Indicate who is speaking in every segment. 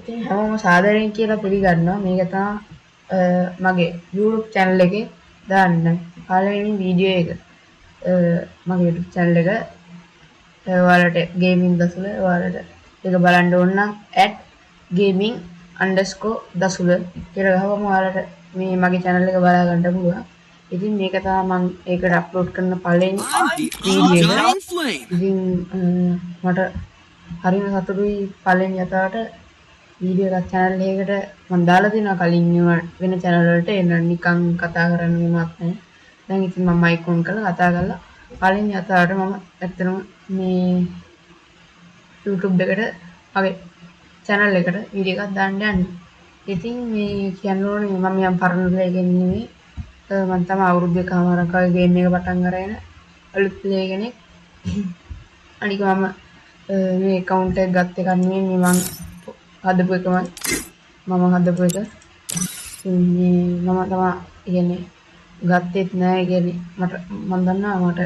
Speaker 1: ඉතින් හැමෝම සාදරයෙන් කියලා පිළිගන්නවා මේක තමයි මගේ YouTube channel එකේ දාන්න පළවෙනි වීඩියෝ එක. මගේ YouTube channel එක ඔයාලට gaming දසුල ඔයාලට ඒක බලන්න ඕන නම් @gaming_දසුල කියලා ගහපුවම ඔයාලට මේ මගේ channel එක බලා ගන්න පුළුවන්. ඉතින් මේක තමයි මම ඒකට අප්ලෝඩ් කරන පළවෙනි වීඩියෝ එක. ඉතින් මට හරිම සතුටුයි පළවෙනි යතාවට වීඩියෝ එකක් channel එකකට මම දාලා තිනවා කලින් වෙන channel වලට එන්න නිකන් කතා කරන්න වෙනවත් නැහැ. දැන් ඉතින් මම mic on කරලා කතා කරලා පළවෙනි යතාවට මම ඇත්තටම මේ YouTube එකට මගේ channel එකට වීඩියෝ එකක් දාන්න යන්නේ. ඉතින් මේ කියන්න ඕනේ මම යම් පරණ ප්ලේ කෙනෙක් නෙමෙයි. මම තමයි අවුරුදු එකමාරක් වගේ ගේම් එක පටන් අරගෙන අලුත් ප්ලේ කෙනෙක්. අනික මම මේ account එක ගත්ත එක නෙමෙයි මම හදපු එකමයි. මම හදපු එක. මේ මම තමයි කියන්නේ ගත්තෙත් නෑ කියන්නේ මම දන්නවා මට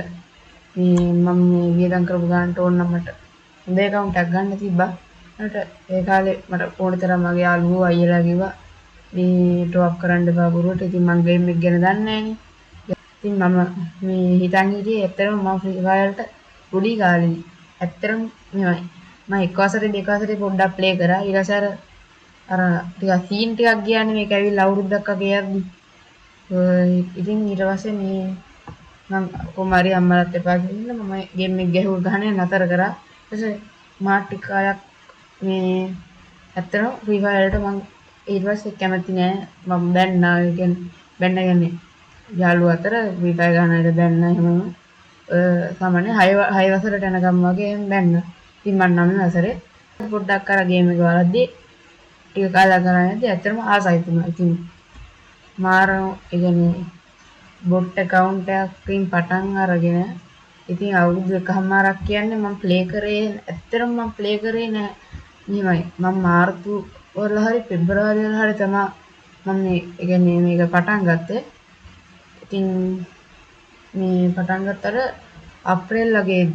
Speaker 1: මම මේ වියදම් කරපු ගානට ඕන නම් මට හොඳ account එකක් ගන්න තිබ්බා. මට ඒ කාලේ මට ඕන තරම් මගේ යාළුවෝ අයියලා කිව්වා මේ ටොප් කරන්න එපා බොරුවට. ඉතින් මම ගේම් එක ගැන දන්නේ නෑනේ. ඉතින් මම මේ හිතන් හිටියේ ඇත්තටම මම ෆ්‍රී ෆයර්ට පොඩි කාලේදී ඇත්තටම මෙවයි මම එක් වසරේ දෙක වසරේ පොඩ්ඩක් ප්ලේ කරා. ඊට පස්සේ අර ටිකක් සීන් ටිකක් ගියානේ මේක ඇවිල්ලා අවුරුද්දක් වගේ යද්දි. ඉතින් ඊට පස්සේ මේ මම කොමාරි අම්මලාත් එපා කියලා මම ගේම් එක ගැහුව ගහන්නේ නතර කරා. ඊට පස්සේ මාත් ටික කාලයක් මේ ඇත්තටම ෆ්‍රී ෆයර්ට මම ඊට පස්සේ කැමති නෑ. මම බැන්නා කියන්නේ යාළුවෝ අතර ෆ්‍රී ෆයර් ගන්නට බැන්න එහෙමම සාමාන්‍ය 6 වසරට යනකම් වගේ බැන්න. ඉතින් මම 9 වසරේ පොඩ්ඩක් අර ගේම් එක වලද්දී ටික කාලයක් කරන්නේ ඇත්තටම ආසයි තුනා. ඉතින් මාර ඒ කියන්නේ බොට් account එකකින් පටන් අරගෙන ඉතින් අවුරුදු එකමාරක් කියන්නේ මම ප්ලේ කරේ ඇත්තටම මම ප්ලේ කරේ නෑ. නියමයි මම මාර්තු වල හරි පෙබරවාරි වල හරි තමයි මම මේ ඒ කියන්නේ මේක පටන් ගත්තේ. ඉතින් මේ පටන් ගත්තට අප්‍රේල් වගේ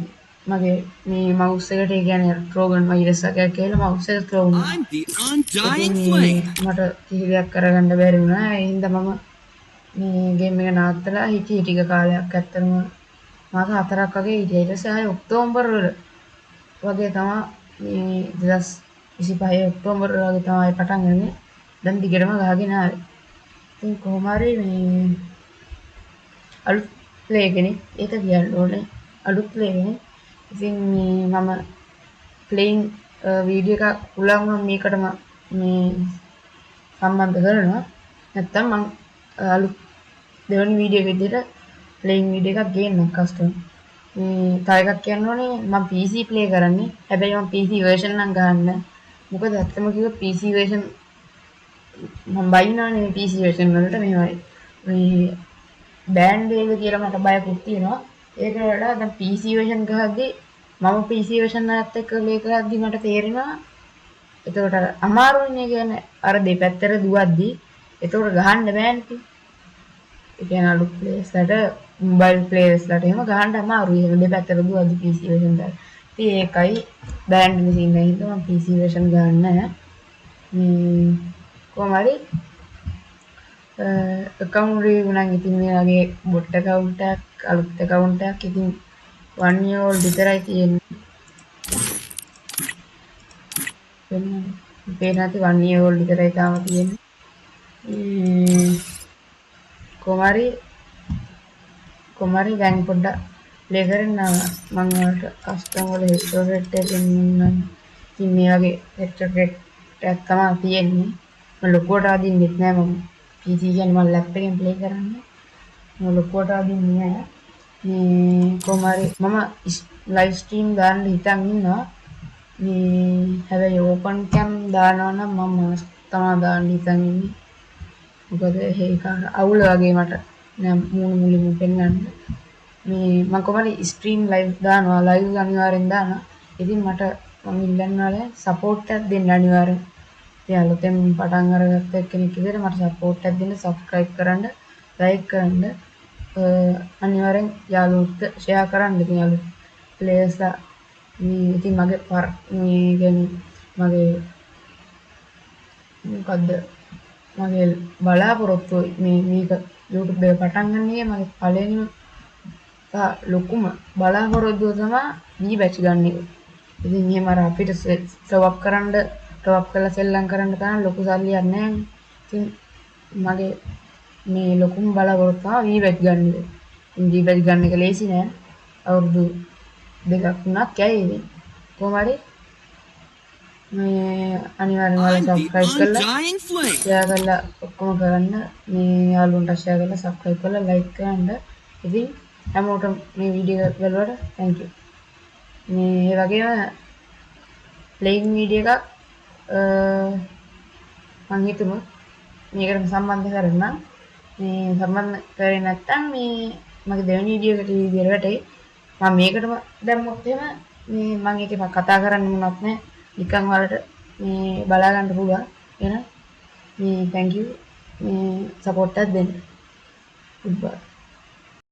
Speaker 1: මගේ මේ මවුස් එකට ඒ කියන්නේ ට්‍රෝගන් වෛරස් එකක් කියලා මවුස් එක ට්‍රෝ වුණා. මට කිහිපයක් කරගන්න බැරි වුණා. ඒ හින්දා මම මේ ගේම් එක නවත්තලා හිටියේ ටික කාලයක්. ඇත්තටම මාස 4ක් වගේ හිටියා. ඊට පස්සේ ආයේ ඔක්තෝබර් වල වගේ තමයි මේ 2025 ඔක්තෝබර් වගේ තමයි පටන් ගන්නේ. දැන් දිගටම ගහගෙන ආවේ. ඉතින් කොහොම හරි මේ අලුත් ප්ලේ කෙනෙක් ඒක කියන්න ඕනේ. අලුත් ප්ලේ කෙනෙක්. ඉතින් මේ මම ප්ලේයින් වීඩියෝ එකක් උලන් වුණා මේකටම මේ සම්බන්ධ කරනවා. නැත්තම් මම අලුත් දෙවෙනි වීඩියෝ එක විදිහට ප්ලේයින් වීඩියෝ එකක් ගේන්නම් කස්ටම්. මේ තව එකක් කියන්න ඕනේ මම PC ප්ලේ කරන්නේ. හැබැයි මම PC version නම් ගන්න. මොකද ඇත්තම කිව්වොත් PC version මම බයිනානේ PC version වලට මෙහෙමයි. මේ බෑන්ඩ් වේද කියලා මට බයකුත් තියෙනවා. ඒකට වඩා දැන් PC version ගහද්දී මම PC version එකත් එක්ක ප්ලේ කරද්දී මට තේරෙනවා එතකොට අමාරුයිනේ කියන්නේ අර දෙපැත්තට දුවද්දී එතකොට ගහන්න බෑනේ. ඒ කියන්නේ අලුත් ප්ලේස් වලට මොබයිල් ප්ලේස් වලට එහෙම ගහන්න අමාරුයි. එහෙම දෙපැත්තට දුවද්දී PC version දාලා. ඉතින් ඒකයි බෑන්ඩ් මැෂින් එකේ හින්දා මම PC version ගන්න නැහැ. කොහොම හරි account review නම් ඉතින් මේ වගේ bot account එකක් අලුත් account එකක් ඉතින් 1 year old විතරයි තියෙන්නේ. වෙන නැති 1 year old විතරයි තාම තියෙන්නේ. කොහොම හරි දැන් පොඩ්ඩක් ප්ලේ කරන්න මම වලට කස්ටම් වල හෙඩ්සෙට් එකකින් ඉතින් මේ වගේ හෙඩ්සෙට් එකක් තමයි තියෙන්නේ. මම ලොකුවට අදින්නෙත් නෑ මම PC කියන්නේ මම ලැප් එකෙන් ප්ලේ කරන්නේ. මම ලොකුවට අදින්නේ නෑ. මේ කොහොම හරි මම ලයිව් ස්ට්‍රීම් දාන්න හිතන් ඉන්නවා. මේ හැබැයි ඕපන් කැම් දානවා නම් මම තමයි දාන්න හිතන් ඉන්නේ. මොකද ඒක අවුල වගේ මට නෑ මුලින්ම පෙන්නන්න. මේ මම කොහමද ස්ට්‍රීම් ලයිව් දානවා ලයිව් අනිවාර්යෙන් දානවා. ඉතින් මට මම ඉල්ලන්නාලේ සපෝට් එකක් දෙන්න අනිවාර්යෙන්. ඉතින් අලුතෙන් පටන් අරගත්ත කෙනෙක් විදිහට මට සපෝට් එකක් දෙන්න සබ්ස්ක්‍රයිබ් කරන්න ලයික් කරන්න අනිවාර්යෙන් යාළුවොත් ෂෙයා කරන්න. ඉතින් අලුත් ප්ලේයර්ස්ලා මේ ඉතින් මගේ මේ කියන්නේ මගේ මොකද්ද මගේ බලාපොරොත්තුව මේ මේක YouTube එක පටන් ගන්නේ මගේ පළවෙනිම ලොකුම බලාපොරොත්තුව තමයි මේ බැච් ගන්න එක. ඉතින් එහෙම අර අපිට ස්ටොප් කරලා සෙල්ලම් කරන්න තරම් ලොකු සල්ලියක් නැහැ. ඉතින් මගේ මේ ලොකුම බලාපොරොත්තුව මේ බැච් ගන්න එක. ඉතින් මේ බැච් ගන්න එක ලේසි නෑ. අවුරුදු දෙකක් තුනක් යයි ඉතින්. කොහොම හරි මේ අනිවාර්යෙන් ඔයාලා subscribe කරලා share කරලා ඔක්කොම කරන්න. මේ යාළුවන්ට share කරලා subscribe කරලා like කරන්න. ඉතින් හැමෝටම මේ වීඩියෝ එක බලුවට thank you. මේ වගේම playing වීඩියෝ එකක් මම හිතමු මේකට සම්බන්ධ කරගන්න. මේ සම්බන්ධ කරේ නැත්නම් මේ මගේ දෙවෙනි වීඩියෝ එකට විදියට වැටේ. මම මේකටම දැම්මොත් එහෙම මේ මම ඒකේ කතා කරන්න මොනවත් නැහැ. නිකන් වලට මේ බලා ගන්න පුළුවන්. එහෙනම් මේ thank you මේ support එකක් දෙන්න. goodbye.